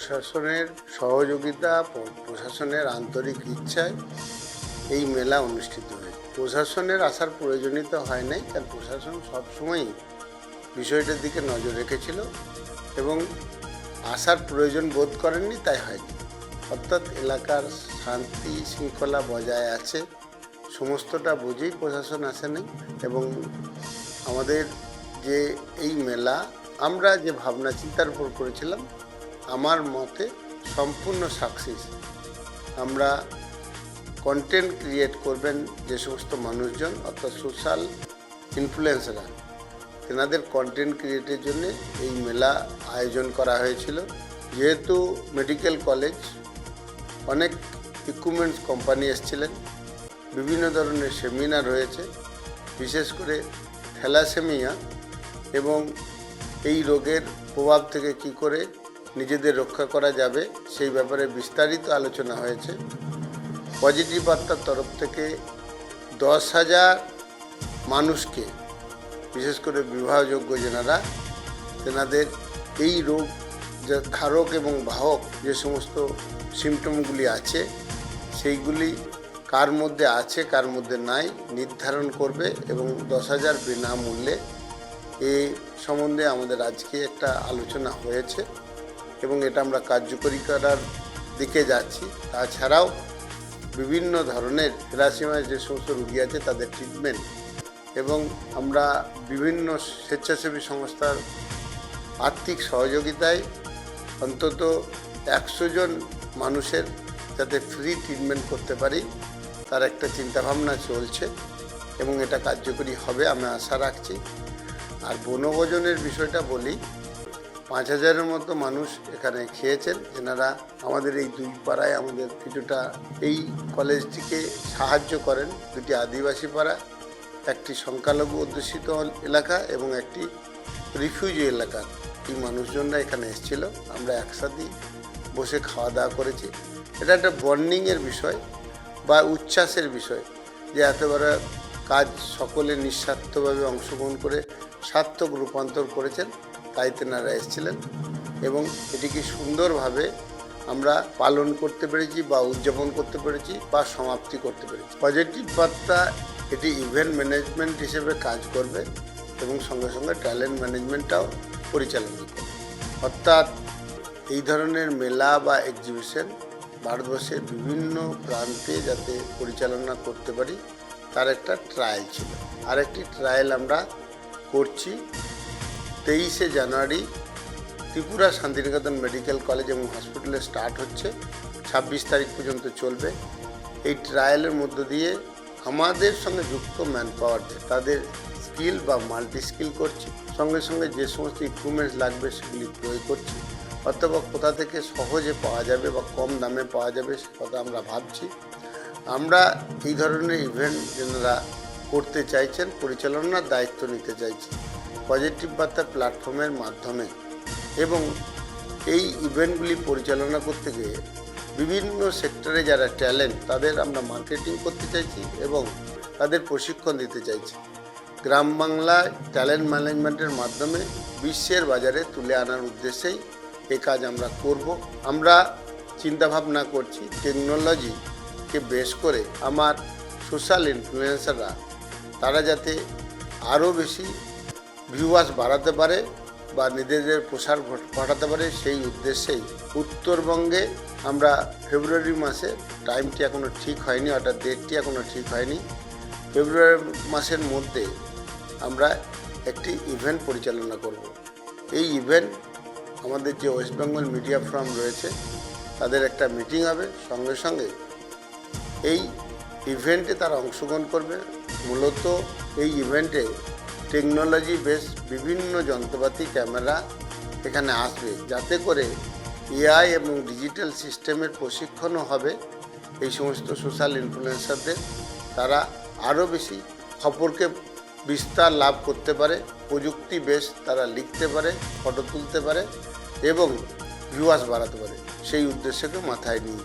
প্রশাসনের সহযোগিতা, প্রশাসনের আন্তরিক ইচ্ছায় এই মেলা অনুষ্ঠিত হয়েছে। প্রশাসনের আসার প্রয়োজনীয়তা হয় নাই, কারণ প্রশাসন সবসময়ই বিষয়টার দিকে নজর রেখেছিল এবং আসার প্রয়োজন বোধ করেননি, তাই হয়নি। অর্থাৎ এলাকার শান্তি শৃঙ্খলা বজায় আছে, সমস্তটা বুঝেই প্রশাসন আসেনি। এবং আমাদের যে এই মেলা আমরা যে ভাবনা চিন্তার উপর করেছিলাম, আমার মতে সম্পূর্ণ সাকসেস। আমরা কন্টেন্ট ক্রিয়েট করবেন যে সমস্ত মানুষজন, অর্থাৎ সোশ্যাল ইনফ্লুয়েন্সাররা, তেনাদের কন্টেন্ট ক্রিয়েটের জন্য এই মেলা আয়োজন করা হয়েছিল। যেহেতু মেডিকেল কলেজ, অনেক ইকুইপমেন্টস কোম্পানি এসেছিলেন, বিভিন্ন ধরনের সেমিনার হয়েছে, বিশেষ করে থ্যালাসেমিয়া এবং এই রোগের প্রভাব থেকে কি করে নিজেদের রক্ষা করা যাবে সেই ব্যাপারে বিস্তারিত আলোচনা হয়েছে। পজিটিভ বার্তার তরফ থেকে 10,000 মানুষকে, বিশেষ করে বিবাহযোগ্য যেনারা, তেনাদের এই রোগ যে ধারক এবং বাহক যে সমস্ত সিমটমগুলি আছে, সেইগুলি কার মধ্যে আছে কার মধ্যে নাই নির্ধারণ করবে এবং 10,000 বিনামূল্যে এই সম্বন্ধে আমাদের আজকে একটা আলোচনা হয়েছে এবং এটা আমরা কার্যকরী করার দিকে যাচ্ছি। তাছাড়াও বিভিন্ন ধরনের থ্যালাসেমিয়ার যে সমস্ত রোগী আছে তাদের ট্রিটমেন্ট, এবং আমরা বিভিন্ন স্বেচ্ছাসেবী সংস্থার আর্থিক সহযোগিতায় অন্তত 100 জন মানুষের যাতে ফ্রি ট্রিটমেন্ট করতে পারি তার একটা চিন্তাভাবনা চলছে এবং এটা কার্যকরী হবে আমি আশা রাখছি। আর বনভোজনের বিষয়টা বলি, 5,000-এর মতো মানুষ এখানে খেয়েছেন, এনারা আমাদের এই দুই পাড়ায় আমাদের কিছুটা এই কলেজটিকে সাহায্য করেন। দুটি আদিবাসী পাড়া, একটি সংখ্যালঘু অধ্যুষিত এলাকা এবং একটি রিফিউজি এলাকা, এই মানুষজনরা এখানে এসেছিল। আমরা একসাথেই বসে খাওয়া দাওয়া করেছি। এটা একটা বন্ডিংয়ের বিষয় বা উচ্ছ্বাসের বিষয় যে এত বড় কাজ সকলে নিঃস্বার্থভাবে অংশগ্রহণ করে সার্থক রূপান্তর করেছেন, তাই তেনারা এসেছিলেন এবং এটিকে সুন্দরভাবে আমরা পালন করতে পেরেছি বা উদযাপন করতে পেরেছি বা সমাপ্তি করতে পেরেছি। পজিটিভ বার্তা এটি ইভেন্ট ম্যানেজমেন্ট হিসেবে কাজ করবে এবং সঙ্গে সঙ্গে ট্যালেন্ট ম্যানেজমেন্টটাও পরিচালনা করবে। অর্থাৎ এই ধরনের মেলা বা এক্সিবিশন ভারতবর্ষের বিভিন্ন প্রান্তে যাতে পরিচালনা করতে পারি তার একটা ট্রায়াল ছিল। আরেকটি ট্রায়াল আমরা করছি 23শে জানুয়ারি ত্রিপুরা শান্তিনিকেতন মেডিকেল কলেজ এবং হসপিটালে স্টার্ট হচ্ছে, 26 তারিখ পর্যন্ত চলবে। এই ট্রায়ালের মধ্য দিয়ে আমাদের সঙ্গে যুক্ত ম্যান পাওয়ারদের তাদের স্কিল বা মাল্টি স্কিল করছি, সঙ্গে সঙ্গে যে সমস্ত ইকুইপমেন্টস লাগবে সেগুলি প্রয়োগ করছি, অথবা কোথা থেকে সহজে পাওয়া যাবে বা কম দামে পাওয়া যাবে সে কথা আমরা ভাবছি। আমরা এই ধরনের ইভেন্ট যারা করতে চাইছেন, পরিচালনার দায়িত্ব নিতে চাইছি পজিটিভ বার্তা প্ল্যাটফর্মের মাধ্যমে, এবং এই ইভেন্টগুলি পরিচালনা করতে গিয়ে বিভিন্ন সেক্টরে যারা ট্যালেন্ট তাদের আমরা মার্কেটিং করতে চাইছি এবং তাদের প্রশিক্ষণ দিতে চাইছি। গ্রাম বাংলায় ট্যালেন্ট ম্যানেজমেন্টের মাধ্যমে বিশ্বের বাজারে তুলে আনার উদ্দেশ্যেই এই কাজ আমরা করব। আমরা চিন্তাভাবনা করছি টেকনোলজিকে বেস করে আমার সোশ্যাল ইনফ্লুয়েন্সাররা তারা যাতে আরও বেশি ভিউয়ার্স বাড়াতে পারে বা নিজেদের প্রসার ঘটাতে পারে, সেই উদ্দেশ্যেই উত্তরবঙ্গে আমরা ফেব্রুয়ারি মাসে, টাইমটি এখনও ঠিক হয়নি, অর্থাৎ ডেটটি এখনও ঠিক হয়নি, ফেব্রুয়ারি মাসের মধ্যে আমরা একটি ইভেন্ট পরিচালনা করব। এই ইভেন্ট আমাদের যে ওয়েস্ট বেঙ্গল মিডিয়া ফোরাম রয়েছে তাদের একটা মিটিং হবে, সঙ্গে সঙ্গে এই ইভেন্টে তারা অংশগ্রহণ করবে। মূলত এই ইভেন্টে টেকনোলজি বেস বিভিন্ন যন্ত্রপাতি ক্যামেরা এখানে আসবে, যাতে করে এআই এবং ডিজিটাল সিস্টেমের প্রশিক্ষণও হবে এই সমস্ত সোশ্যাল ইনফ্লুয়েন্সারদের। তারা আরও বেশি খবরকে বিস্তার লাভ করতে পারে, প্রযুক্তি বেশ তারা লিখতে পারে, ফটো তুলতে পারে এবং ভিউয়ার্স বাড়াতে পারে, সেই উদ্দেশ্যকে মাথায় নিয়ে